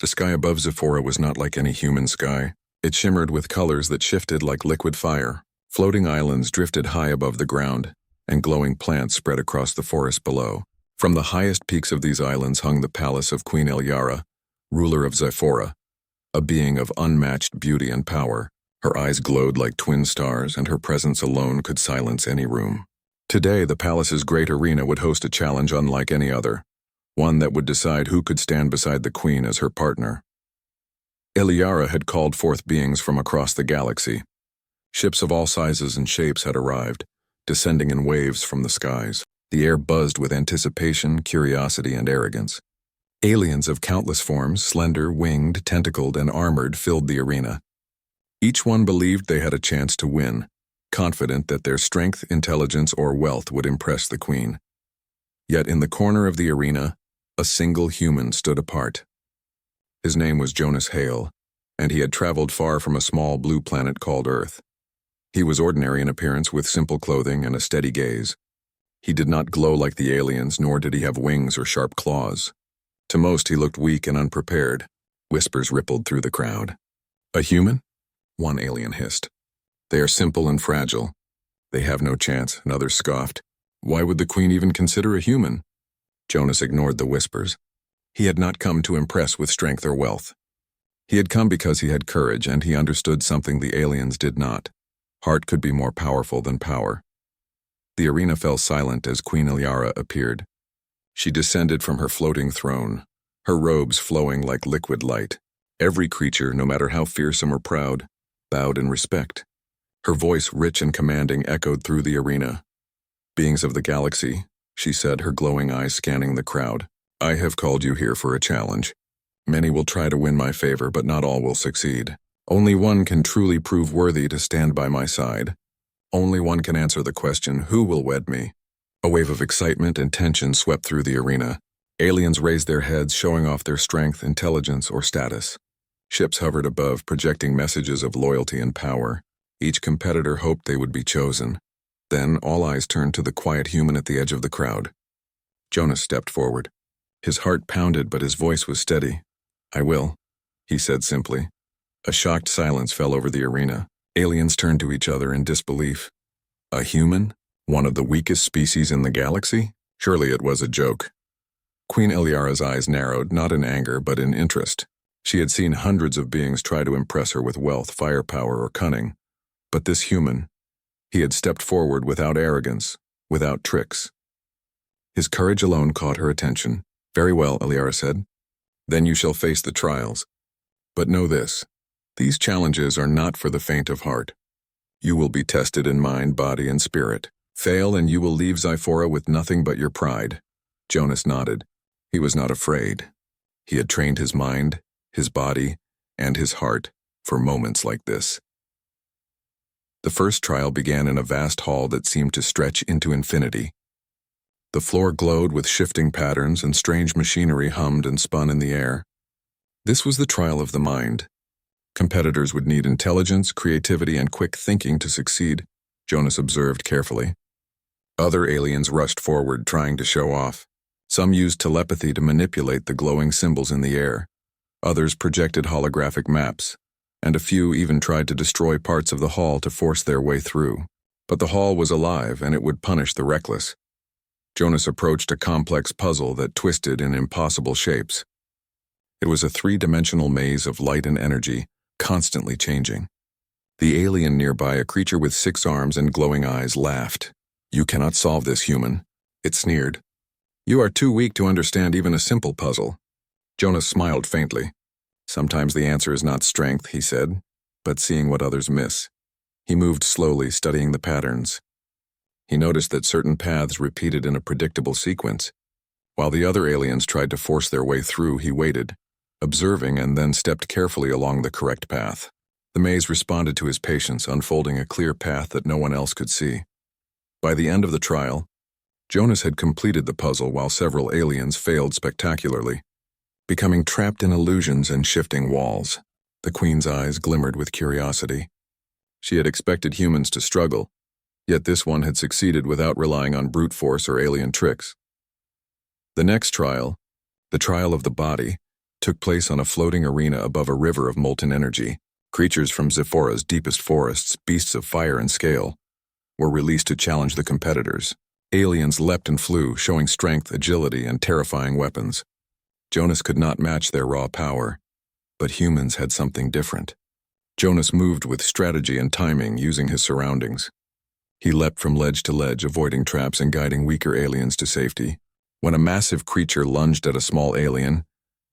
The sky above Zephora was not like any human sky. It shimmered with colors that shifted like liquid fire. Floating islands drifted high above the ground, and glowing plants spread across the forest below. From the highest peaks of these islands hung the palace of Queen Eliara, ruler of Zephora, a being of unmatched beauty and power. Her eyes glowed like twin stars, and her presence alone could silence any room. Today, the palace's great arena would host a challenge unlike any other, one that would decide who could stand beside the queen as her partner. Eliara had called forth beings from across the galaxy. Ships of all sizes and shapes had arrived, descending in waves from the skies. The air buzzed with anticipation, curiosity, and arrogance. Aliens of countless forms, slender, winged, tentacled, and armored, filled the arena. Each one believed they had a chance to win, confident that their strength, intelligence, or wealth would impress the queen. Yet in the corner of the arena, a single human stood apart. His name was Jonas Hale, and he had traveled far from a small blue planet called Earth. He was ordinary in appearance with simple clothing and a steady gaze. He did not glow like the aliens, nor did he have wings or sharp claws. To most, he looked weak and unprepared. Whispers rippled through the crowd. "A human?" one alien hissed. "They are simple and fragile. They have no chance," another scoffed. "Why would the queen even consider a human?" Jonas ignored the whispers. He had not come to impress with strength or wealth. He had come because he had courage, and he understood something the aliens did not. Heart could be more powerful than power. The arena fell silent as Queen Eliara appeared. She descended from her floating throne, her robes flowing like liquid light. Every creature, no matter how fearsome or proud, bowed in respect. Her voice, rich and commanding, echoed through the arena. "Beings of the galaxy," she said, her glowing eyes scanning the crowd, "I have called you here for a challenge. Many will try to win my favor, but not all will succeed. Only one can truly prove worthy to stand by my side. Only one can answer the question, who will wed me?" A wave of excitement and tension swept through the arena. Aliens raised their heads, showing off their strength, intelligence, or status. Ships hovered above, projecting messages of loyalty and power. Each competitor hoped they would be chosen. Then all eyes turned to the quiet human at the edge of the crowd. Jonas stepped forward. His heart pounded, but his voice was steady. "I will," he said simply. A shocked silence fell over the arena. Aliens turned to each other in disbelief. A human? One of the weakest species in the galaxy? Surely it was a joke. Queen Eliara's eyes narrowed, not in anger, but in interest. She had seen hundreds of beings try to impress her with wealth, firepower, or cunning. But this human, he had stepped forward without arrogance, without tricks. His courage alone caught her attention. "Very well," Eliara said. "Then you shall face the trials. But know this, these challenges are not for the faint of heart. You will be tested in mind, body, and spirit. Fail and you will leave Zephora with nothing but your pride." Jonas nodded. He was not afraid. He had trained his mind, his body, and his heart for moments like this. The first trial began in a vast hall that seemed to stretch into infinity. The floor glowed with shifting patterns, and strange machinery hummed and spun in the air. This was the trial of the mind. Competitors would need intelligence, creativity, and quick thinking to succeed, Jonas observed carefully. Other aliens rushed forward, trying to show off. Some used telepathy to manipulate the glowing symbols in the air. Others projected holographic maps, and a few even tried to destroy parts of the hall to force their way through. But the hall was alive, and it would punish the reckless. Jonas approached a complex puzzle that twisted in impossible shapes. It was a three-dimensional maze of light and energy, constantly changing. The alien nearby, a creature with 6 arms and glowing eyes, laughed. "You cannot solve this, human," it sneered. "You are too weak to understand even a simple puzzle." Jonas smiled faintly. "Sometimes the answer is not strength," he said, "but seeing what others miss." He moved slowly, studying the patterns. He noticed that certain paths repeated in a predictable sequence. While the other aliens tried to force their way through, he waited, observing, and then stepped carefully along the correct path. The maze responded to his patience, unfolding a clear path that no one else could see. By the end of the trial, Jonas had completed the puzzle while several aliens failed spectacularly, becoming trapped in illusions and shifting walls. The Queen's eyes glimmered with curiosity. She had expected humans to struggle, yet this one had succeeded without relying on brute force or alien tricks. The next trial, the trial of the body, took place on a floating arena above a river of molten energy. Creatures from Zephora's deepest forests, beasts of fire and scale, were released to challenge the competitors. Aliens leapt and flew, showing strength, agility, and terrifying weapons. Jonas could not match their raw power, but humans had something different. Jonas moved with strategy and timing, using his surroundings. He leapt from ledge to ledge, avoiding traps and guiding weaker aliens to safety. When a massive creature lunged at a small alien,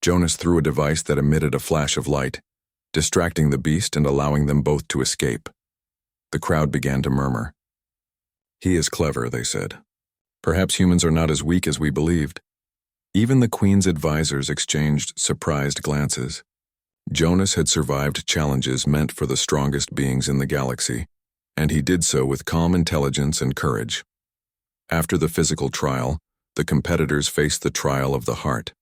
Jonas threw a device that emitted a flash of light, distracting the beast and allowing them both to escape. The crowd began to murmur. "He is clever," they said. "Perhaps humans are not as weak as we believed." Even the Queen's advisors exchanged surprised glances. Jonas had survived challenges meant for the strongest beings in the galaxy, and he did so with calm intelligence and courage. After the physical trial, the competitors faced the trial of the heart.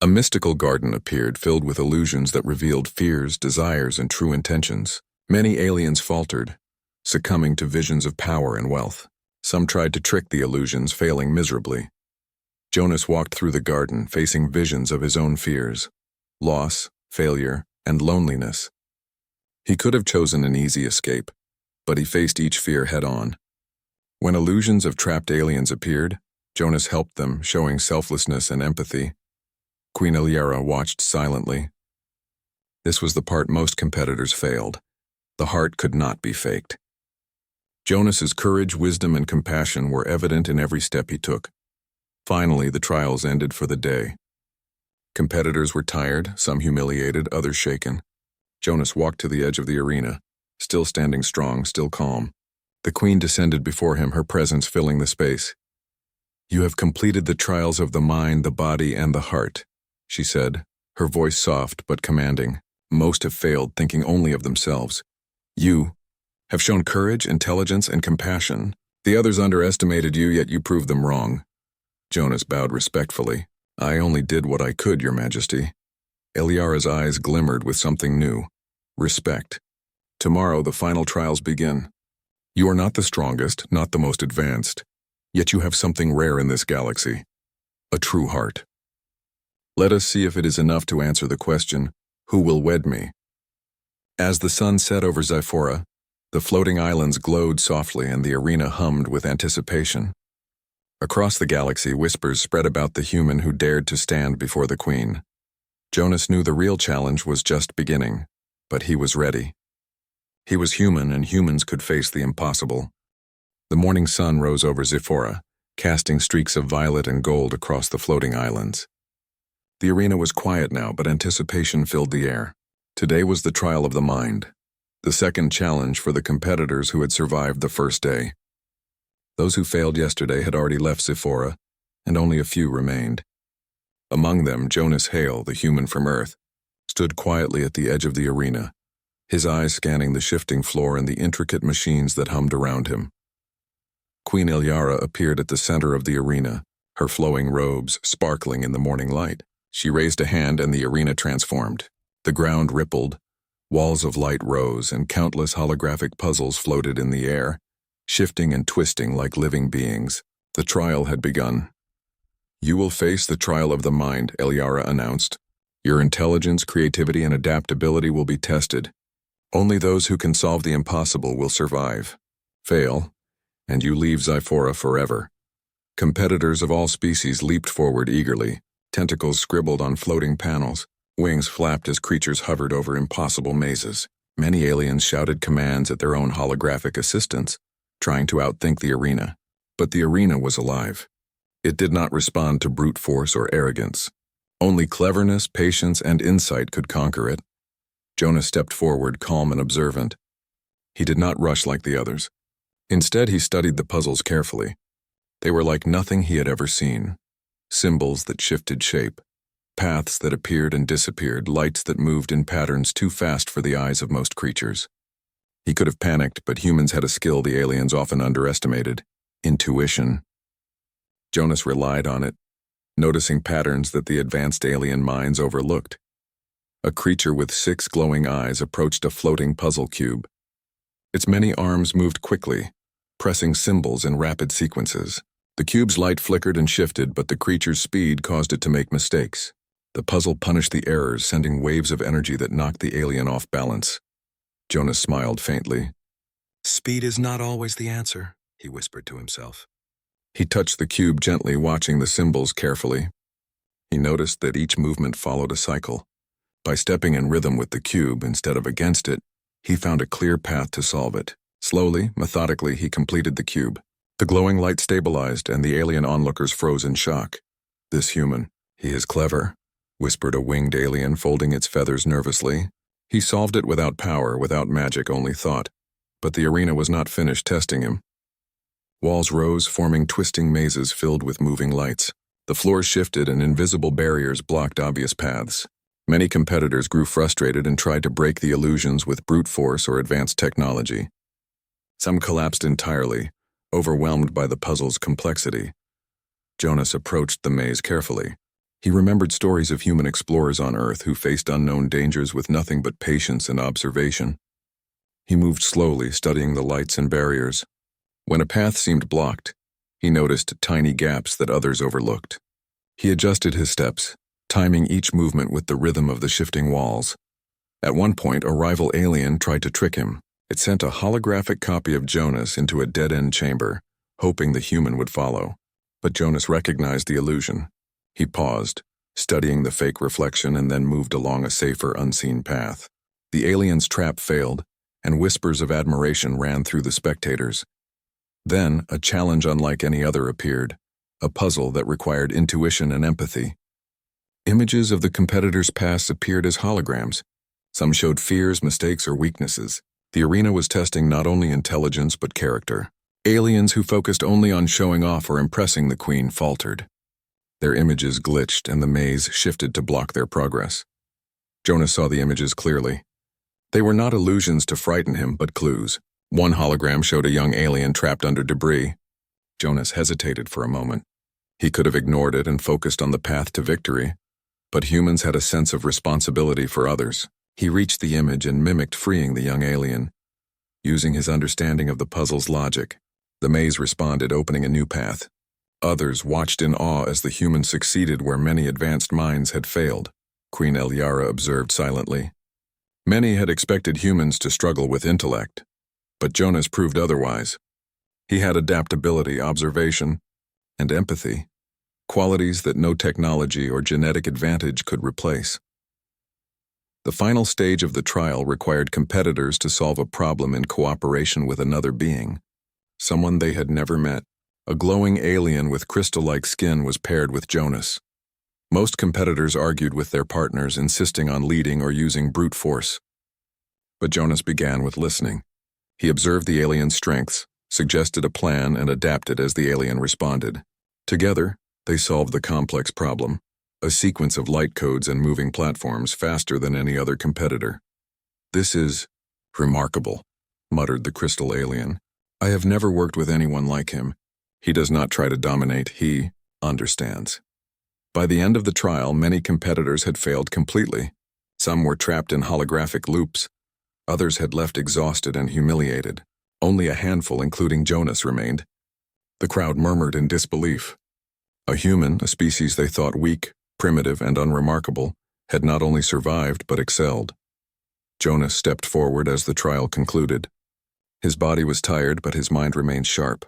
A mystical garden appeared, filled with illusions that revealed fears, desires, and true intentions. Many aliens faltered, succumbing to visions of power and wealth. Some tried to trick the illusions, failing miserably. Jonas walked through the garden, facing visions of his own fears, loss, failure, and loneliness. He could have chosen an easy escape, but he faced each fear head-on. When illusions of trapped aliens appeared, Jonas helped them, showing selflessness and empathy. Queen Eliara watched silently. This was the part most competitors failed. The heart could not be faked. Jonas's courage, wisdom, and compassion were evident in every step he took. Finally, the trials ended for the day. Competitors were tired, some humiliated, others shaken. Jonas walked to the edge of the arena, still standing strong, still calm. The Queen descended before him, her presence filling the space. "You have completed the trials of the mind, the body, and the heart," she said, her voice soft but commanding. "Most have failed, thinking only of themselves. You have shown courage, intelligence, and compassion. The others underestimated you, yet you proved them wrong." Jonas bowed respectfully. "I only did what I could, Your Majesty." Eliara's eyes glimmered with something new. Respect. "Tomorrow the final trials begin. You are not the strongest, not the most advanced, yet you have something rare in this galaxy. A true heart. Let us see if it is enough to answer the question, who will wed me?" As the sun set over Zyphora, the floating islands glowed softly and the arena hummed with anticipation. Across the galaxy, whispers spread about the human who dared to stand before the Queen. Jonas knew the real challenge was just beginning, but he was ready. He was human, and humans could face the impossible. The morning sun rose over Zyphora, casting streaks of violet and gold across the floating islands. The arena was quiet now, but anticipation filled the air. Today was the trial of the mind, the second challenge for the competitors who had survived the first day. Those who failed yesterday had already left Zyphora, and only a few remained. Among them, Jonas Hale, the human from Earth, stood quietly at the edge of the arena, his eyes scanning the shifting floor and the intricate machines that hummed around him. Queen Eliara appeared at the center of the arena, her flowing robes sparkling in the morning light. She raised a hand and the arena transformed. The ground rippled, walls of light rose, and countless holographic puzzles floated in the air, shifting and twisting like living beings. The trial had begun. "You will face the trial of the mind," Eliara announced. "Your intelligence, creativity, and adaptability will be tested. Only those who can solve the impossible will survive. Fail, and you leave Zyphora forever." Competitors of all species leaped forward eagerly, tentacles scribbled on floating panels, wings flapped as creatures hovered over impossible mazes. Many aliens shouted commands at their own holographic assistants, trying to outthink the arena. But the arena was alive. It did not respond to brute force or arrogance. Only cleverness, patience, and insight could conquer it. Jonas stepped forward, calm and observant. He did not rush like the others. Instead, he studied the puzzles carefully. They were like nothing he had ever seen. Symbols that shifted shape, paths that appeared and disappeared, lights that moved in patterns too fast for the eyes of most creatures. He could have panicked, but humans had a skill the aliens often underestimated: intuition. Jonas relied on it, noticing patterns that the advanced alien minds overlooked. A creature with 6 glowing eyes approached a floating puzzle cube. Its many arms moved quickly, pressing symbols in rapid sequences. The cube's light flickered and shifted, but the creature's speed caused it to make mistakes. The puzzle punished the errors, sending waves of energy that knocked the alien off balance. Jonas smiled faintly. "Speed is not always the answer," he whispered to himself. He touched the cube gently, watching the symbols carefully. He noticed that each movement followed a cycle. By stepping in rhythm with the cube instead of against it, he found a clear path to solve it. Slowly, methodically, he completed the cube. The glowing light stabilized, and the alien onlookers froze in shock. "This human, he is clever," whispered a winged alien, folding its feathers nervously. He solved it without power, without magic, only thought. But the arena was not finished testing him. Walls rose, forming twisting mazes filled with moving lights. The floor shifted, and invisible barriers blocked obvious paths. Many competitors grew frustrated and tried to break the illusions with brute force or advanced technology. Some collapsed entirely, overwhelmed by the puzzle's complexity. Jonas approached the maze carefully. He remembered stories of human explorers on Earth who faced unknown dangers with nothing but patience and observation. He moved slowly, studying the lights and barriers. When a path seemed blocked, he noticed tiny gaps that others overlooked. He adjusted his steps, timing each movement with the rhythm of the shifting walls. At one point, a rival alien tried to trick him. It sent a holographic copy of Jonas into a dead-end chamber, hoping the human would follow. But Jonas recognized the illusion. He paused, studying the fake reflection, and then moved along a safer, unseen path. The alien's trap failed, and whispers of admiration ran through the spectators. Then, a challenge unlike any other appeared, a puzzle that required intuition and empathy. Images of the competitors' past appeared as holograms. Some showed fears, mistakes, or weaknesses. The arena was testing not only intelligence but character. Aliens who focused only on showing off or impressing the queen faltered. Their images glitched, and the maze shifted to block their progress. Jonas saw the images clearly. They were not illusions to frighten him, but clues. One hologram showed a young alien trapped under debris. Jonas hesitated for a moment. He could have ignored it and focused on the path to victory. But humans had a sense of responsibility for others. He reached the image and mimicked freeing the young alien. Using his understanding of the puzzle's logic, the maze responded, opening a new path. Others watched in awe as the human succeeded where many advanced minds had failed. Queen Eliara observed silently. Many had expected humans to struggle with intellect, but Jonas proved otherwise. He had adaptability, observation, and empathy, qualities that no technology or genetic advantage could replace. The final stage of the trial required competitors to solve a problem in cooperation with another being, someone they had never met. A glowing alien with crystal-like skin was paired with Jonas. Most competitors argued with their partners, insisting on leading or using brute force. But Jonas began with listening. He observed the alien's strengths, suggested a plan, and adapted as the alien responded. Together, they solved the complex problem, a sequence of light codes and moving platforms faster than any other competitor. "This is remarkable," muttered the crystal alien. "I have never worked with anyone like him. He does not try to dominate, he understands." By the end of the trial, many competitors had failed completely. Some were trapped in holographic loops. Others had left exhausted and humiliated. Only a handful, including Jonas, remained. The crowd murmured in disbelief. A human, a species they thought weak, primitive, and unremarkable, had not only survived but excelled. Jonas stepped forward as the trial concluded. His body was tired, but his mind remained sharp.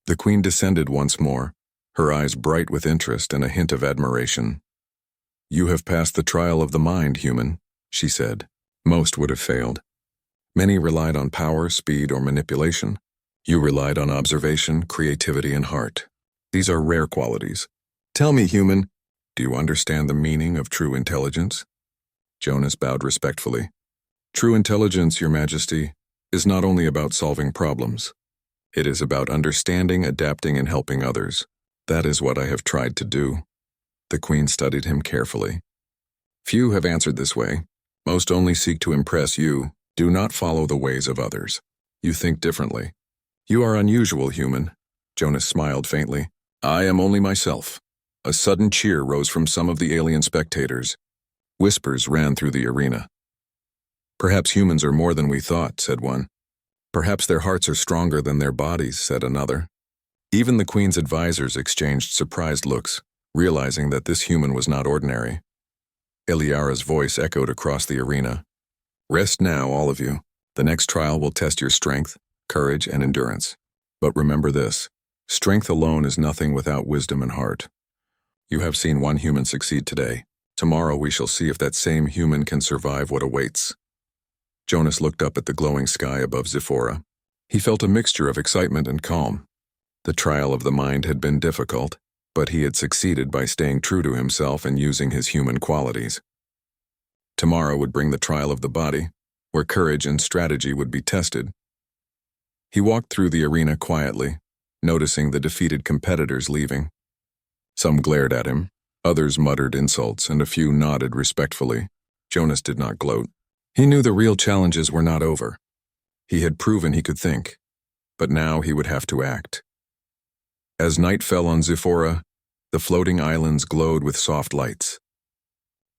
The queen descended once more, her eyes bright with interest and a hint of admiration. "You have passed the trial of the mind, human," she said. "Most would have failed. Many relied on power, speed, or manipulation. You relied on observation, creativity, and heart. These are rare qualities. Tell me, human, do you understand the meaning of true intelligence?" Jonas bowed respectfully. "True intelligence, Your Majesty, is not only about solving problems. It is about understanding, adapting, and helping others. That is what I have tried to do." The queen studied him carefully. "Few have answered this way. Most only seek to impress you. Do not follow the ways of others. You think differently. You are unusual, human." Jonas smiled faintly. "I am only myself." A sudden cheer rose from some of the alien spectators. Whispers ran through the arena. "Perhaps humans are more than we thought," said one. "Perhaps their hearts are stronger than their bodies," said another. Even the queen's advisors exchanged surprised looks, realizing that this human was not ordinary. Eliara's voice echoed across the arena. Rest now, all of you. The next trial will test your strength, courage, and endurance. But remember this, strength alone is nothing without wisdom and heart. You have seen one human succeed today. Tomorrow we shall see if that same human can survive what awaits. Jonas looked up at the glowing sky above Zephora. He felt a mixture of excitement and calm. The trial of the mind had been difficult, but he had succeeded by staying true to himself and using his human qualities. Tomorrow would bring the trial of the body, where courage and strategy would be tested. He walked through the arena quietly, noticing the defeated competitors leaving. Some glared at him, others muttered insults, and a few nodded respectfully. Jonas did not gloat. He knew the real challenges were not over. He had proven he could think, but now he would have to act. As night fell on Zephora, the floating islands glowed with soft lights.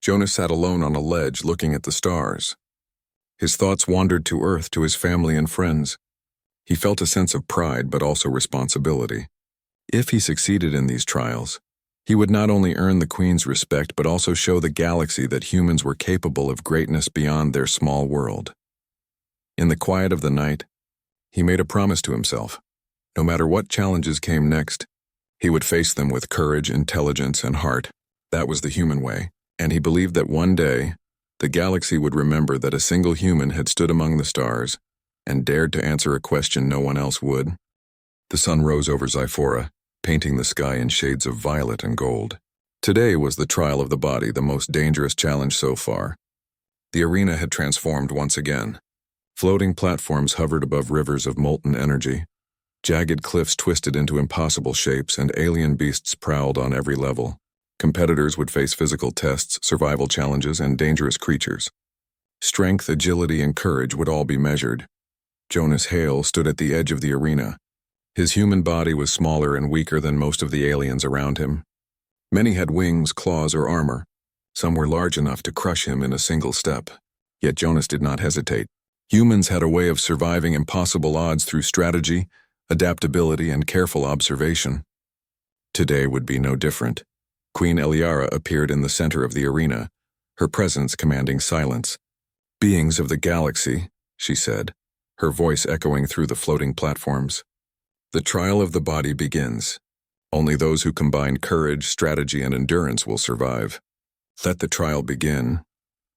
Jonas sat alone on a ledge looking at the stars. His thoughts wandered to Earth, to his family and friends. He felt a sense of pride but also responsibility. If he succeeded in these trials, he would not only earn the Queen's respect but also show the galaxy that humans were capable of greatness beyond their small world. In the quiet of the night, he made a promise to himself. No matter what challenges came next, he would face them with courage, intelligence, and heart. That was the human way, and he believed that one day, the galaxy would remember that a single human had stood among the stars and dared to answer a question no one else would. The sun rose over Zephora, painting the sky in shades of violet and gold. Today was the trial of the body, the most dangerous challenge so far. The arena had transformed once again. Floating platforms hovered above rivers of molten energy. Jagged cliffs twisted into impossible shapes, and alien beasts prowled on every level. Competitors would face physical tests, survival challenges, and dangerous creatures. Strength, agility, and courage would all be measured. Jonas Hale stood at the edge of the arena. His human body was smaller and weaker than most of the aliens around him. Many had wings, claws, or armor. Some were large enough to crush him in a single step. Yet Jonas did not hesitate. Humans had a way of surviving impossible odds through strategy, adaptability, and careful observation. Today would be no different. Queen Eliara appeared in the center of the arena, her presence commanding silence. "Beings of the galaxy," she said, her voice echoing through the floating platforms. "The trial of the body begins. Only those who combine courage, strategy, and endurance will survive. Let the trial begin."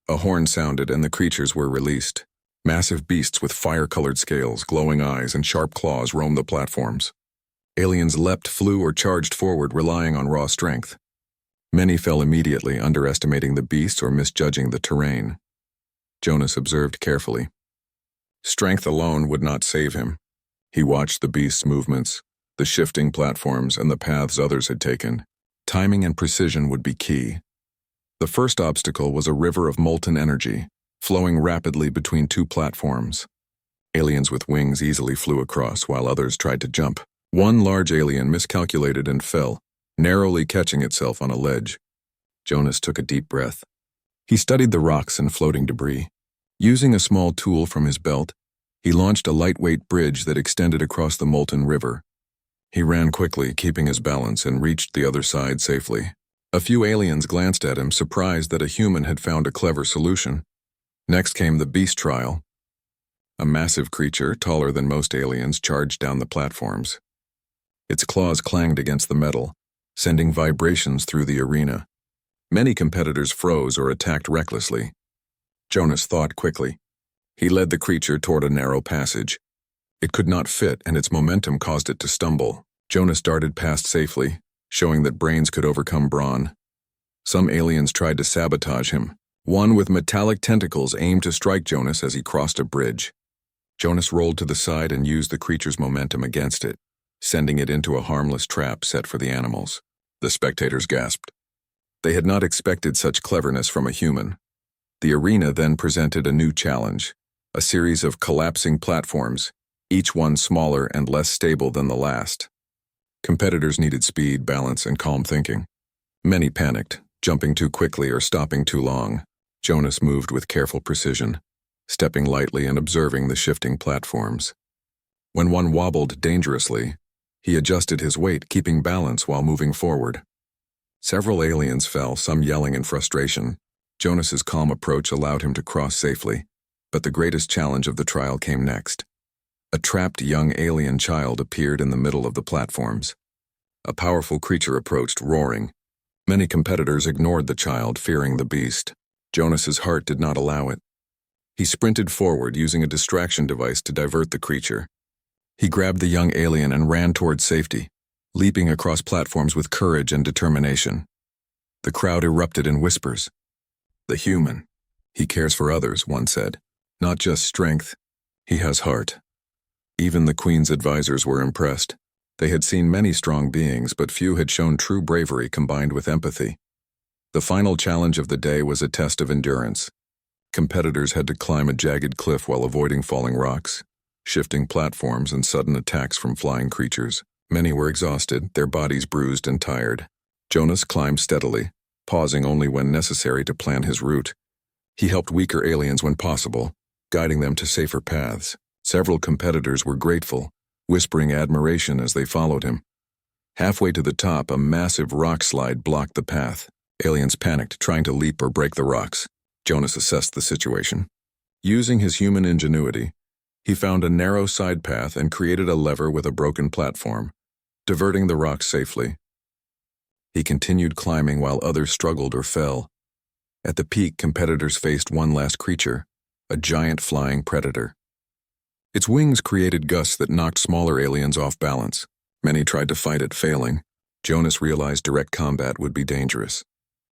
A horn sounded and the creatures were released. Massive beasts with fire-colored scales, glowing eyes, and sharp claws roamed the platforms. Aliens leapt, flew, or charged forward, relying on raw strength. Many fell immediately, underestimating the beasts or misjudging the terrain. Jonas observed carefully. Strength alone would not save him. He watched the beasts' movements, the shifting platforms, and the paths others had taken. Timing and precision would be key. The first obstacle was a river of molten energy, flowing rapidly between two platforms. Aliens with wings easily flew across, while others tried to jump. One large alien miscalculated and fell, narrowly catching itself on a ledge. Jonas took a deep breath. He studied the rocks and floating debris. Using a small tool from his belt, he launched a lightweight bridge that extended across the molten river. He ran quickly, keeping his balance, and reached the other side safely. A few aliens glanced at him, surprised that a human had found a clever solution. Next came the beast trial. A massive creature, taller than most aliens, charged down the platforms. Its claws clanged against the metal, sending vibrations through the arena. Many competitors froze or attacked recklessly. Jonas thought quickly. He led the creature toward a narrow passage. It could not fit, and its momentum caused it to stumble. Jonas darted past safely, showing that brains could overcome brawn. Some aliens tried to sabotage him. One with metallic tentacles aimed to strike Jonas as he crossed a bridge. Jonas rolled to the side and used the creature's momentum against it, sending it into a harmless trap set for the animals. The spectators gasped. They had not expected such cleverness from a human. The arena then presented a new challenge, a series of collapsing platforms, each one smaller and less stable than the last. Competitors needed speed, balance, and calm thinking. Many panicked, jumping too quickly or stopping too long. Jonas moved with careful precision, stepping lightly and observing the shifting platforms. When one wobbled dangerously, he adjusted his weight, keeping balance while moving forward. Several aliens fell, some yelling in frustration. Jonas's calm approach allowed him to cross safely, but the greatest challenge of the trial came next. A trapped young alien child appeared in the middle of the platforms. A powerful creature approached, roaring. Many competitors ignored the child, fearing the beast. Jonas's heart did not allow it. He sprinted forward, using a distraction device to divert the creature. He grabbed the young alien and ran toward safety, leaping across platforms with courage and determination. The crowd erupted in whispers. "The human. He cares for others," one said. "Not just strength. He has heart." Even the Queen's advisors were impressed. They had seen many strong beings, but few had shown true bravery combined with empathy. The final challenge of the day was a test of endurance. Competitors had to climb a jagged cliff while avoiding falling rocks, shifting platforms, and sudden attacks from flying creatures. Many were exhausted, their bodies bruised and tired. Jonas climbed steadily, pausing only when necessary to plan his route. He helped weaker aliens when possible, guiding them to safer paths. Several competitors were grateful, whispering admiration as they followed him. Halfway to the top, a massive rock slide blocked the path. Aliens panicked, trying to leap or break the rocks. Jonas assessed the situation. Using his human ingenuity, he found a narrow side path and created a lever with a broken platform, diverting the rocks safely. He continued climbing while others struggled or fell. At the peak, competitors faced one last creature, a giant flying predator. Its wings created gusts that knocked smaller aliens off balance. Many tried to fight it, failing. Jonas realized direct combat would be dangerous.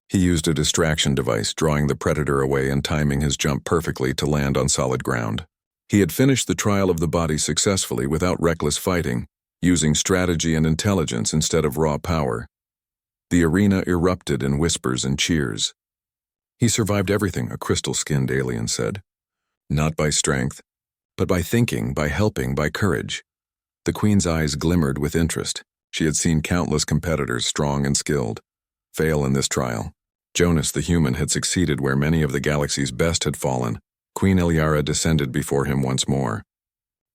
He used a distraction device, drawing the predator away and timing his jump perfectly to land on solid ground. He had finished the trial of the body successfully without reckless fighting, using strategy and intelligence instead of raw power. The arena erupted in whispers and cheers. "He survived everything," a crystal-skinned alien said. "Not by strength, but by thinking, by helping, by courage." The Queen's eyes glimmered with interest. She had seen countless competitors, strong and skilled, fail in this trial. Jonas, the human, had succeeded where many of the galaxy's best had fallen. Queen Eliara descended before him once more.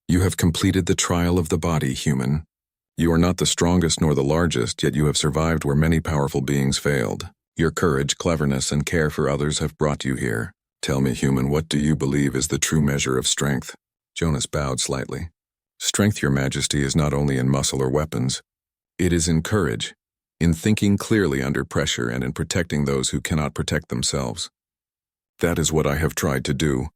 "You have completed the trial of the body, human. You are not the strongest nor the largest, yet you have survived where many powerful beings failed. Your courage, cleverness, and care for others have brought you here. Tell me, human, what do you believe is the true measure of strength?" Jonas bowed slightly. "Strength, your majesty, is not only in muscle or weapons. It is in courage, in thinking clearly under pressure, and in protecting those who cannot protect themselves." "That is what I have tried to do."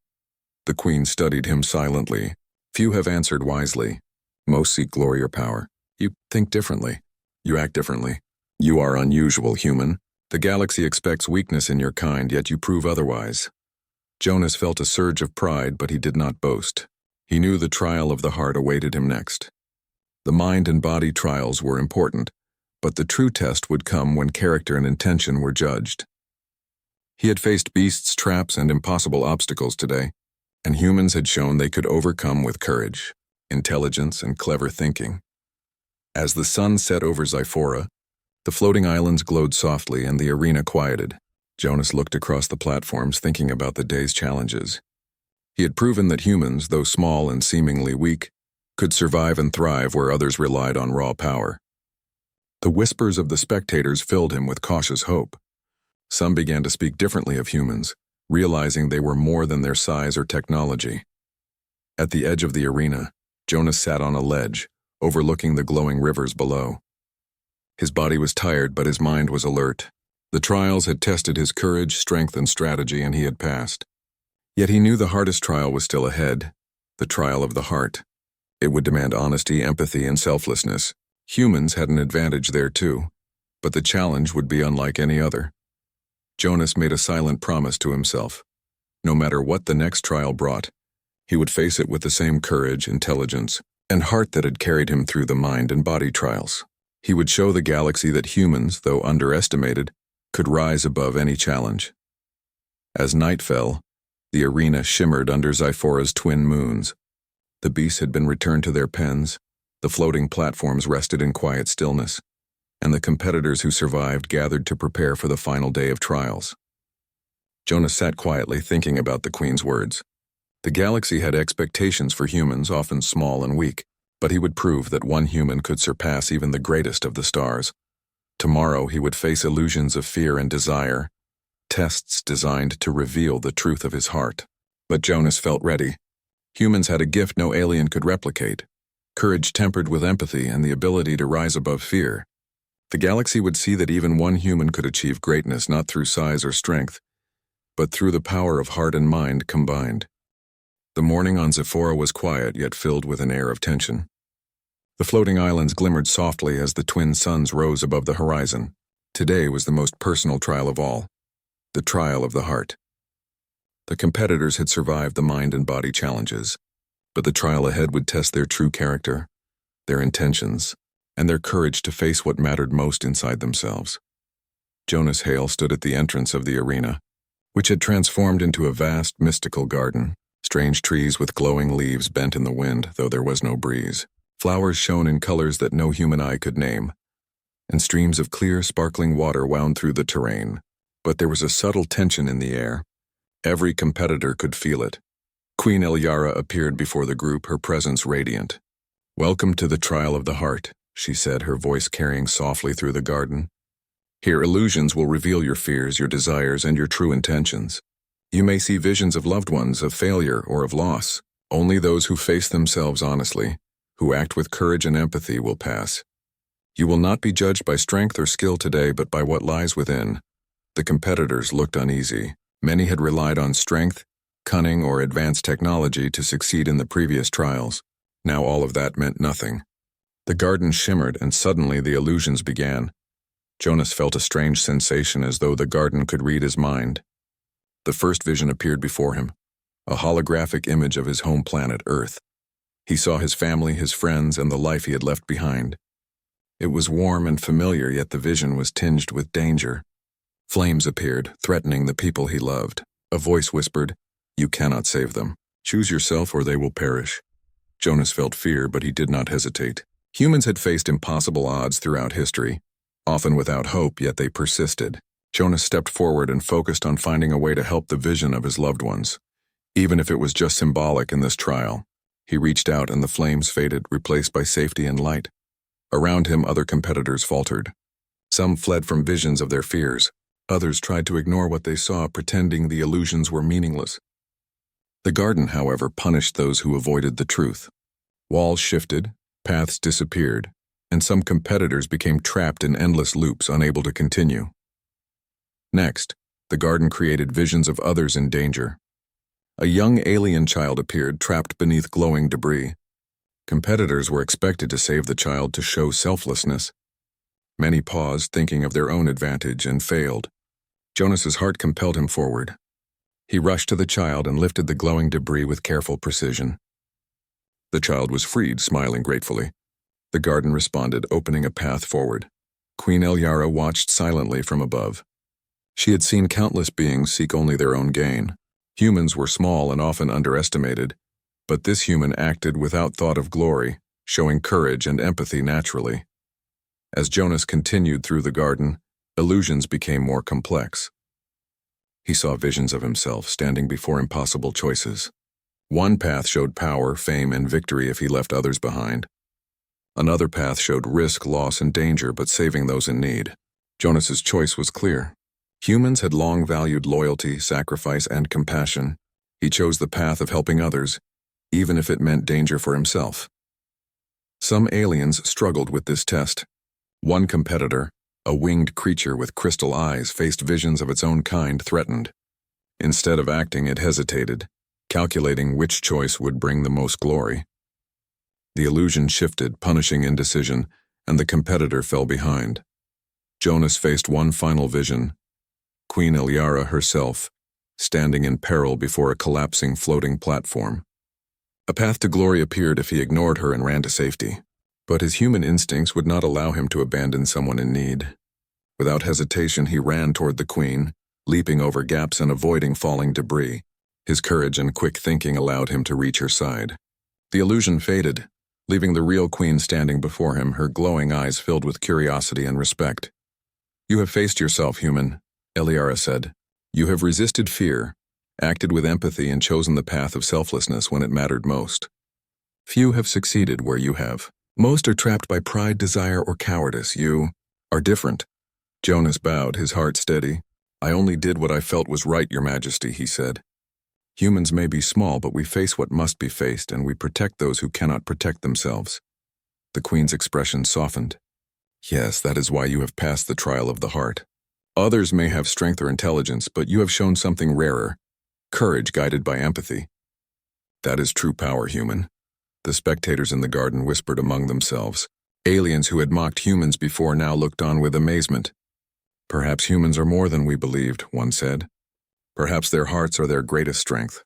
The Queen studied him silently. "Few have answered wisely. Most seek glory or power. You think differently. You act differently. You are unusual, human. The galaxy expects weakness in your kind, yet you prove otherwise." Jonas felt a surge of pride, but he did not boast. He knew the trial of the heart awaited him next. The mind and body trials were important, but the true test would come when character and intention were judged. He had faced beasts, traps, and impossible obstacles today, and humans had shown they could overcome with courage, intelligence, and clever thinking. As the sun set over Zyphora, the floating islands glowed softly and the arena quieted. Jonas looked across the platforms, thinking about the day's challenges. He had proven that humans, though small and seemingly weak, could survive and thrive where others relied on raw power. The whispers of the spectators filled him with cautious hope. Some began to speak differently of humans, realizing they were more than their size or technology. At the edge of the arena, Jonas sat on a ledge, overlooking the glowing rivers below. His body was tired, but his mind was alert. The trials had tested his courage, strength, and strategy, and he had passed. Yet he knew the hardest trial was still ahead, the trial of the heart. It would demand honesty, empathy, and selflessness. Humans had an advantage there too, but the challenge would be unlike any other. Jonas made a silent promise to himself. No matter what the next trial brought, he would face it with the same courage, intelligence, and heart that had carried him through the mind and body trials. He would show the galaxy that humans, though underestimated, could rise above any challenge. As night fell, the arena shimmered under Zyphora's twin moons. The beasts had been returned to their pens, the floating platforms rested in quiet stillness, and the competitors who survived gathered to prepare for the final day of trials. Jonas sat quietly, thinking about the Queen's words. The galaxy had expectations for humans, often small and weak, but he would prove that one human could surpass even the greatest of the stars. Tomorrow he would face illusions of fear and desire, tests designed to reveal the truth of his heart. But Jonas felt ready. Humans had a gift no alien could replicate: courage tempered with empathy and the ability to rise above fear. The galaxy would see that even one human could achieve greatness not through size or strength, but through the power of heart and mind combined. The morning on Zephora was quiet yet filled with an air of tension. The floating islands glimmered softly as the twin suns rose above the horizon. Today was the most personal trial of all, the trial of the heart. The competitors had survived the mind and body challenges, but the trial ahead would test their true character, their intentions, and their courage to face what mattered most inside themselves. Jonas Hale stood at the entrance of the arena, which had transformed into a vast, mystical garden. Strange trees with glowing leaves bent in the wind, though there was no breeze. Flowers shone in colors that no human eye could name, and streams of clear, sparkling water wound through the terrain. But there was a subtle tension in the air. Every competitor could feel it. Queen Elyara appeared before the group, her presence radiant. "Welcome to the trial of the heart," she said, her voice carrying softly through the garden. "Here, illusions will reveal your fears, your desires, and your true intentions. You may see visions of loved ones, of failure, or of loss. Only those who face themselves honestly, who act with courage and empathy, will pass. You will not be judged by strength or skill today, but by what lies within." The competitors looked uneasy. Many had relied on strength, cunning, or advanced technology to succeed in the previous trials. Now all of that meant nothing. The garden shimmered, and suddenly the illusions began. Jonas felt a strange sensation, as though the garden could read his mind. The first vision appeared before him, a holographic image of his home planet, Earth. He saw his family, his friends, and the life he had left behind. It was warm and familiar, yet the vision was tinged with danger. Flames appeared, threatening the people he loved. A voice whispered, "You cannot save them. Choose yourself or they will perish." Jonas felt fear, but he did not hesitate. Humans had faced impossible odds throughout history, often without hope, yet they persisted. Jonas stepped forward and focused on finding a way to help the vision of his loved ones, even if it was just symbolic in this trial. He reached out and the flames faded, replaced by safety and light. Around him, other competitors faltered. Some fled from visions of their fears. Others tried to ignore what they saw, pretending the illusions were meaningless. The garden, however, punished those who avoided the truth. Walls shifted, paths disappeared, and some competitors became trapped in endless loops, unable to continue. Next, the garden created visions of others in danger. A young alien child appeared, trapped beneath glowing debris. Competitors were expected to save the child, to show selflessness. Many paused, thinking of their own advantage, and failed. Jonas's heart compelled him forward. He rushed to the child and lifted the glowing debris with careful precision. The child was freed, smiling gratefully. The garden responded, opening a path forward. Queen Elyara watched silently from above. She had seen countless beings seek only their own gain. Humans were small and often underestimated, but this human acted without thought of glory, showing courage and empathy naturally. As Jonas continued through the garden, illusions became more complex. He saw visions of himself standing before impossible choices. One path showed power, fame, and victory if he left others behind. Another path showed risk, loss, and danger, but saving those in need. Jonas's choice was clear. Humans had long valued loyalty, sacrifice, and compassion. He chose the path of helping others, even if it meant danger for himself. Some aliens struggled with this test. One competitor, a winged creature with crystal eyes, faced visions of its own kind threatened. Instead of acting, it hesitated, calculating which choice would bring the most glory. The illusion shifted, punishing indecision, and the competitor fell behind. Jonas faced one final vision: Queen Elyara herself, standing in peril before a collapsing floating platform. A path to glory appeared if he ignored her and ran to safety. But his human instincts would not allow him to abandon someone in need. Without hesitation, he ran toward the queen, leaping over gaps and avoiding falling debris. His courage and quick thinking allowed him to reach her side. The illusion faded, leaving the real queen standing before him, her glowing eyes filled with curiosity and respect. "You have faced yourself, human," Elyara said. "You have resisted fear, acted with empathy, and chosen the path of selflessness when it mattered most. Few have succeeded where you have. Most are trapped by pride, desire, or cowardice. You are different." Jonas bowed, his heart steady. I only did what I felt was right, Your Majesty, he said. Humans may be small, but we face what must be faced, and we protect those who cannot protect themselves. The Queen's expression softened. Yes, that is why you have passed the trial of the heart. Others may have strength or intelligence, but you have shown something rarer, courage guided by empathy. That is true power, human. The spectators in the garden whispered among themselves. Aliens who had mocked humans before now looked on with amazement. Perhaps humans are more than we believed, one said. Perhaps their hearts are their greatest strength.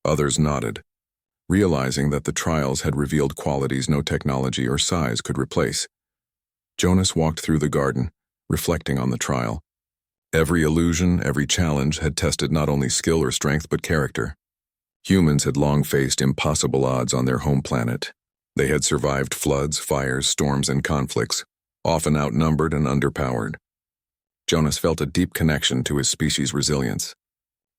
Others nodded, realizing that the trials had revealed qualities no technology or size could replace. Jonas walked through the garden, reflecting on the trial. Every illusion, every challenge had tested not only skill or strength but character. Humans had long faced impossible odds on their home planet. They had survived floods, fires, storms, and conflicts, often outnumbered and underpowered. Jonas felt a deep connection to his species' resilience.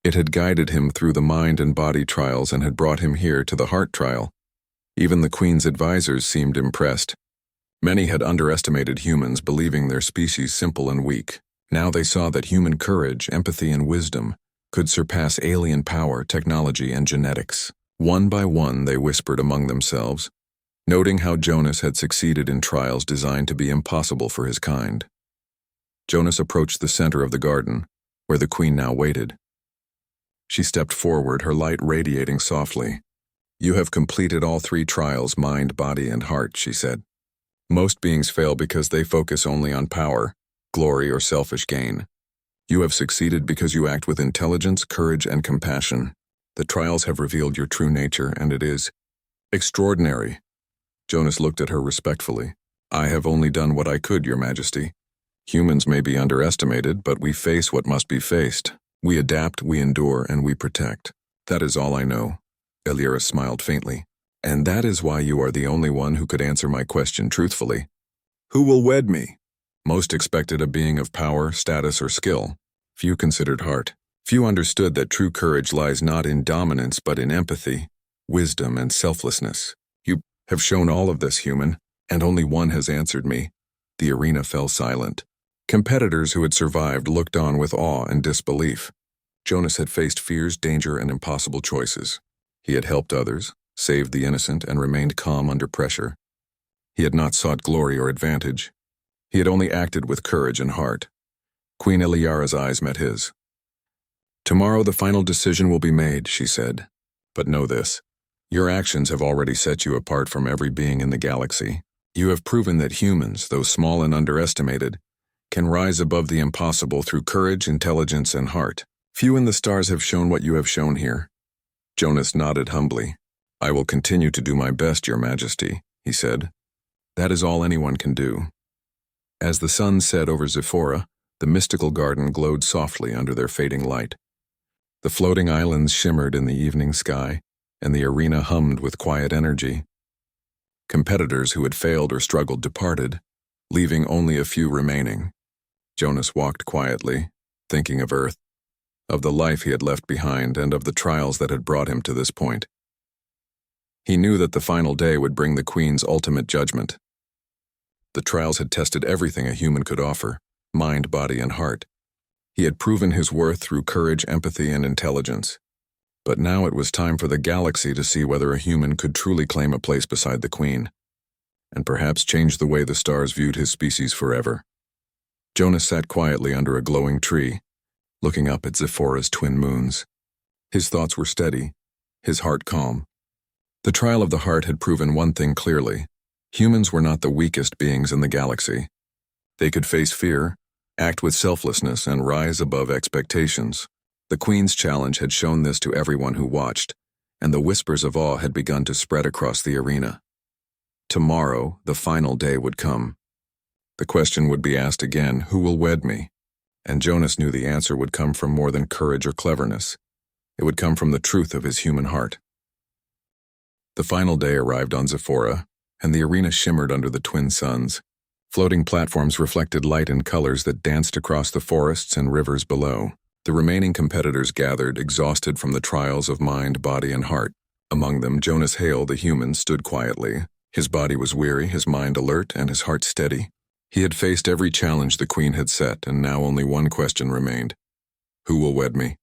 It had guided him through the mind and body trials and had brought him here to the heart trial. Even the Queen's advisors seemed impressed. Many had underestimated humans, believing their species simple and weak. Now they saw that human courage, empathy, and wisdom could surpass alien power, technology, and genetics. One by one, they whispered among themselves, noting how Jonas had succeeded in trials designed to be impossible for his kind. Jonas approached the center of the garden, where the Queen now waited. She stepped forward, her light radiating softly. You have completed all 3 trials, mind, body, and heart, she said. Most beings fail because they focus only on power, glory, or selfish gain. You have succeeded because you act with intelligence, courage, and compassion. The trials have revealed your true nature, and it is extraordinary. Jonas looked at her respectfully. I have only done what I could, Your Majesty. Humans may be underestimated, but we face what must be faced. We adapt, we endure, and we protect. That is all I know. Elira smiled faintly. And that is why you are the only one who could answer my question truthfully. Who will wed me? Most expected a being of power, status, or skill. Few considered heart. Few understood that true courage lies not in dominance but in empathy, wisdom, and selflessness. You have shown all of this, human, and only one has answered me. The arena fell silent. Competitors who had survived looked on with awe and disbelief. Jonas had faced fears, danger, and impossible choices. He had helped others, saved the innocent, and remained calm under pressure. He had not sought glory or advantage. He had only acted with courage and heart. Queen Eliara's eyes met his. Tomorrow the final decision will be made, she said. But know this. Your actions have already set you apart from every being in the galaxy. You have proven that humans, though small and underestimated, can rise above the impossible through courage, intelligence, and heart. Few in the stars have shown what you have shown here. Jonas nodded humbly. I will continue to do my best, Your Majesty, he said. That is all anyone can do. As the sun set over Zephora, the mystical garden glowed softly under their fading light. The floating islands shimmered in the evening sky, and the arena hummed with quiet energy. Competitors who had failed or struggled departed, leaving only a few remaining. Jonas walked quietly, thinking of Earth, of the life he had left behind, and of the trials that had brought him to this point. He knew that the final day would bring the Queen's ultimate judgment. The trials had tested everything a human could offer, mind, body, and heart. He had proven his worth through courage, empathy, and intelligence. But now it was time for the galaxy to see whether a human could truly claim a place beside the Queen, and perhaps change the way the stars viewed his species forever. Jonas sat quietly under a glowing tree, looking up at Zephora's twin moons. His thoughts were steady, his heart calm. The trial of the heart had proven one thing clearly. Humans were not the weakest beings in the galaxy. They could face fear, act with selflessness, and rise above expectations. The Queen's challenge had shown this to everyone who watched, and the whispers of awe had begun to spread across the arena. Tomorrow, the final day would come. The question would be asked again, who will wed me? And Jonas knew the answer would come from more than courage or cleverness. It would come from the truth of his human heart. The final day arrived on Zephora, and the arena shimmered under the twin suns. Floating platforms reflected light and colors that danced across the forests and rivers below. The remaining competitors gathered, exhausted from the trials of mind, body, and heart. Among them, Jonas Hale, the human, stood quietly. His body was weary, his mind alert, and his heart steady. He had faced every challenge the Queen had set, and now only one question remained. Who will wed me?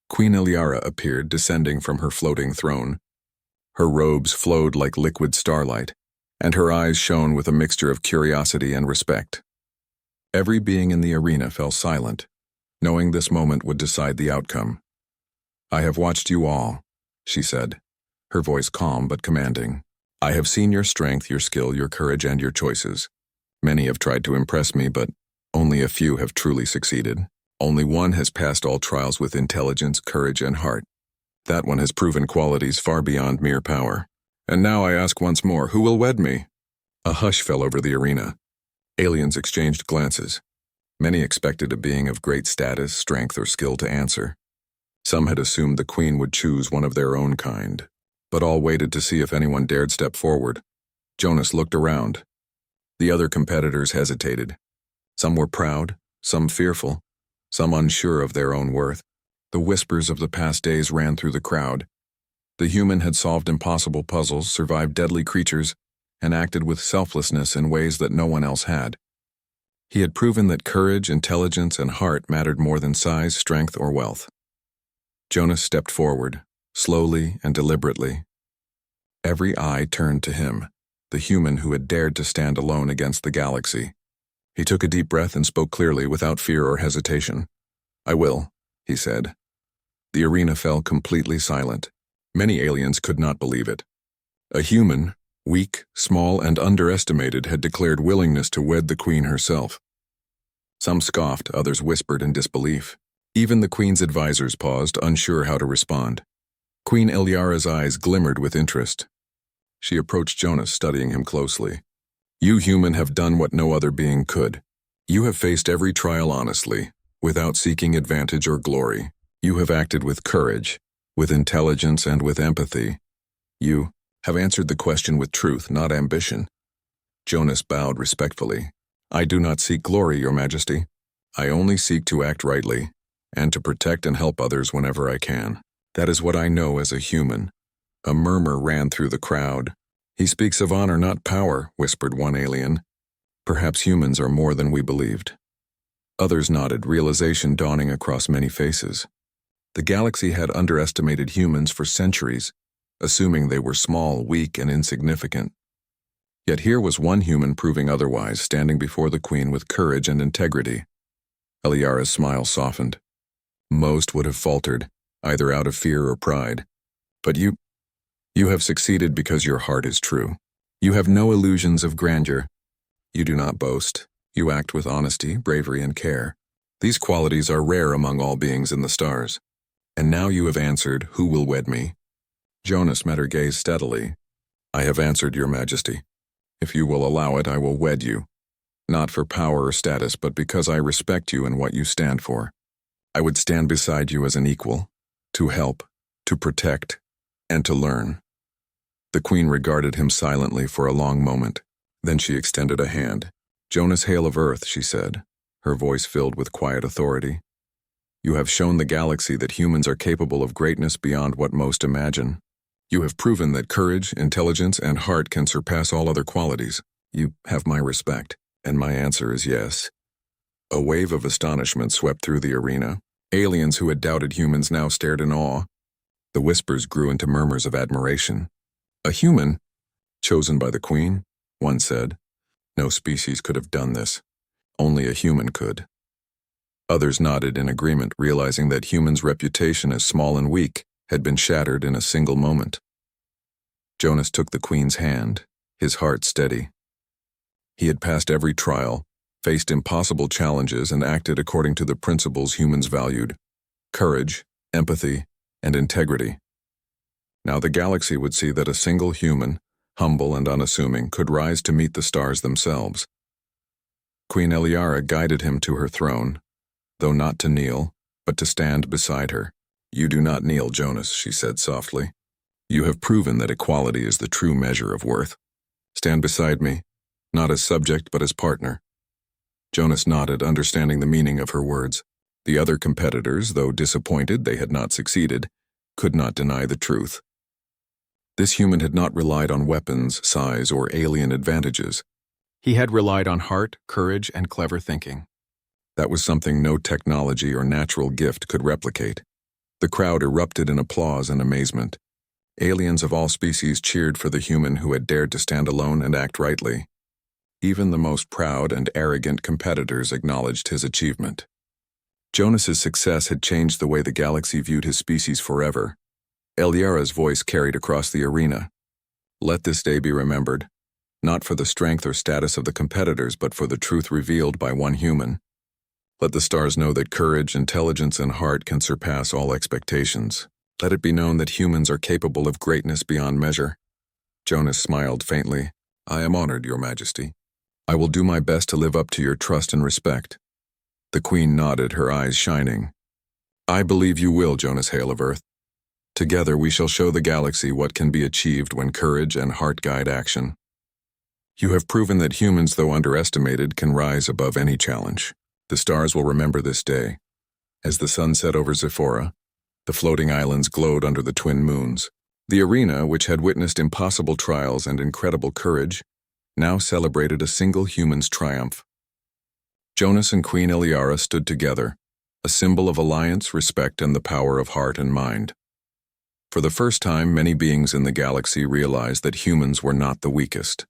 Queen Iliara appeared, descending from her floating throne. Her robes flowed like liquid starlight, and her eyes shone with a mixture of curiosity and respect. Every being in the arena fell silent, knowing this moment would decide the outcome. I have watched you all, she said, her voice calm but commanding. I have seen your strength, your skill, your courage, and your choices. Many have tried to impress me, but only a few have truly succeeded. Only one has passed all trials with intelligence, courage, and heart. That one has proven qualities far beyond mere power. And now I ask once more, who will wed me? A hush fell over the arena. Aliens exchanged glances. Many expected a being of great status, strength, or skill to answer. Some had assumed the queen would choose one of their own kind, but all waited to see if anyone dared step forward. Jonas looked around. The other competitors hesitated. Some were proud, some fearful, some unsure of their own worth. The whispers of the past days ran through the crowd. The human had solved impossible puzzles, survived deadly creatures, and acted with selflessness in ways that no one else had. He had proven that courage, intelligence, and heart mattered more than size, strength, or wealth. Jonas stepped forward, slowly and deliberately. Every eye turned to him, the human who had dared to stand alone against the galaxy. He took a deep breath and spoke clearly, without fear or hesitation. I will, he said. The arena fell completely silent. Many aliens could not believe it. A human, weak, small, and underestimated, had declared willingness to wed the queen herself. Some scoffed, others whispered in disbelief. Even the queen's advisors paused, unsure how to respond. Queen Iliara's eyes glimmered with interest. She approached Jonas, studying him closely. You, human, have done what no other being could. You have faced every trial honestly, without seeking advantage or glory. You have acted with courage, with intelligence, and with empathy. You have answered the question with truth, not ambition. Jonas bowed respectfully. I do not seek glory, Your Majesty. I only seek to act rightly, and to protect and help others whenever I can. That is what I know as a human. A murmur ran through the crowd. He speaks of honor, not power, whispered one alien. Perhaps humans are more than we believed. Others nodded, realization dawning across many faces. The galaxy had underestimated humans for centuries, assuming they were small, weak, and insignificant. Yet here was one human proving otherwise, standing before the queen with courage and integrity. Iliara's smile softened. Most would have faltered, either out of fear or pride. But you have succeeded because your heart is true. You have no illusions of grandeur. You do not boast. You act with honesty, bravery, and care. These qualities are rare among all beings in the stars. And now you have answered, who will wed me? Jonas met her gaze steadily. I have answered, Your Majesty. If you will allow it, I will wed you. Not for power or status, but because I respect you and what you stand for. I would stand beside you as an equal, to help, to protect, and to learn. The queen regarded him silently for a long moment. Then she extended a hand. Jonas, Hail of Earth, she said, her voice filled with quiet authority. You have shown the galaxy that humans are capable of greatness beyond what most imagine. You have proven that courage, intelligence, and heart can surpass all other qualities. You have my respect, and my answer is yes. A wave of astonishment swept through the arena. Aliens who had doubted humans now stared in awe. The whispers grew into murmurs of admiration. A human? Chosen by the queen? One said. No species could have done this. Only a human could. Others nodded in agreement, realizing that humans' reputation as small and weak had been shattered in a single moment. Jonas took the queen's hand, his heart steady. He had passed every trial, faced impossible challenges, and acted according to the principles humans valued: courage, empathy, and integrity. Now the galaxy would see that a single human, humble and unassuming, could rise to meet the stars themselves. Queen Iliara guided him to her throne, though not to kneel, but to stand beside her. You do not kneel, Jonas, she said softly. You have proven that equality is the true measure of worth. Stand beside me, not as subject but as partner. Jonas nodded, understanding the meaning of her words. The other competitors, though disappointed they had not succeeded, could not deny the truth. This human had not relied on weapons, size, or alien advantages. He had relied on heart, courage, and clever thinking. That was something no technology or natural gift could replicate. The crowd erupted in applause and amazement. Aliens of all species cheered for the human who had dared to stand alone and act rightly. Even the most proud and arrogant competitors acknowledged his achievement. Jonas's success had changed the way the galaxy viewed his species forever. Eliara's voice carried across the arena. Let this day be remembered, not for the strength or status of the competitors, but for the truth revealed by one human. Let the stars know that courage, intelligence, and heart can surpass all expectations. Let it be known that humans are capable of greatness beyond measure. Jonas smiled faintly. I am honored, Your Majesty. I will do my best to live up to your trust and respect. The Queen nodded, her eyes shining. I believe you will, Jonas Hale of Earth. Together we shall show the galaxy what can be achieved when courage and heart guide action. You have proven that humans, though underestimated, can rise above any challenge. The stars will remember this day. As the sun set over Zephora, the floating islands glowed under the twin moons. The arena, which had witnessed impossible trials and incredible courage, now celebrated a single human's triumph. Jonas and Queen Eliara stood together, a symbol of alliance, respect, and the power of heart and mind. For the first time, many beings in the galaxy realized that humans were not the weakest.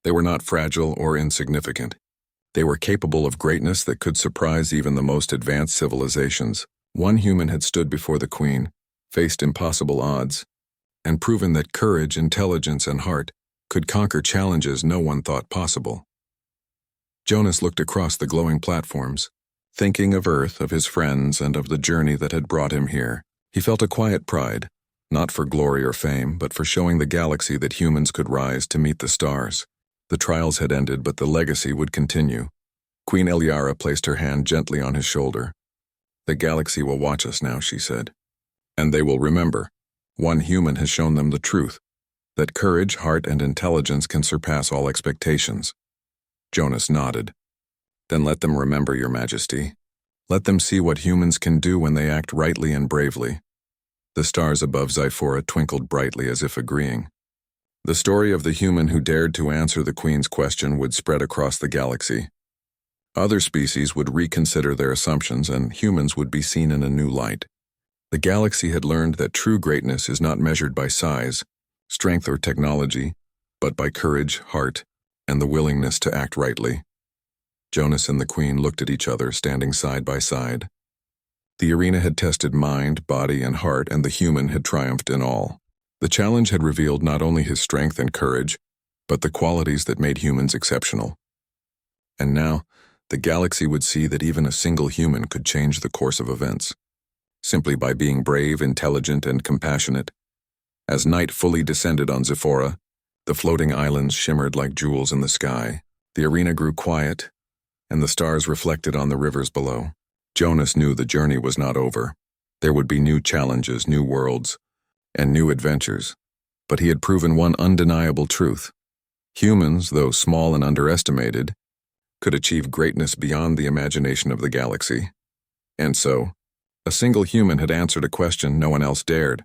They were not fragile or insignificant. They were capable of greatness that could surprise even the most advanced civilizations. One human had stood before the Queen, faced impossible odds, and proven that courage, intelligence, and heart could conquer challenges no one thought possible. Jonas looked across the glowing platforms, thinking of Earth, of his friends, and of the journey that had brought him here. He felt a quiet pride, not for glory or fame, but for showing the galaxy that humans could rise to meet the stars. The trials had ended, but the legacy would continue. Queen Eliara placed her hand gently on his shoulder. The galaxy will watch us now, she said. And they will remember. One human has shown them the truth, that courage, heart, and intelligence can surpass all expectations. Jonas nodded. Then let them remember, Your Majesty. Let them see what humans can do when they act rightly and bravely. The stars above Zephora twinkled brightly as if agreeing. The story of the human who dared to answer the Queen's question would spread across the galaxy. Other species would reconsider their assumptions, and humans would be seen in a new light. The galaxy had learned that true greatness is not measured by size, strength, or technology, but by courage, heart, and the willingness to act rightly. Jonas and the Queen looked at each other, standing side by side. The arena had tested mind, body, and heart, and the human had triumphed in all. The challenge had revealed not only his strength and courage, but the qualities that made humans exceptional. And now, the galaxy would see that even a single human could change the course of events, simply by being brave, intelligent, and compassionate. As night fully descended on Zephora, the floating islands shimmered like jewels in the sky. The arena grew quiet, and the stars reflected on the rivers below. Jonas knew the journey was not over. There would be new challenges, new worlds, and new adventures. But he had proven one undeniable truth. Humans, though small and underestimated, could achieve greatness beyond the imagination of the galaxy. And so, a single human had answered a question no one else dared.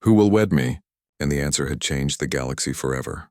Who will wed me? And the answer had changed the galaxy forever.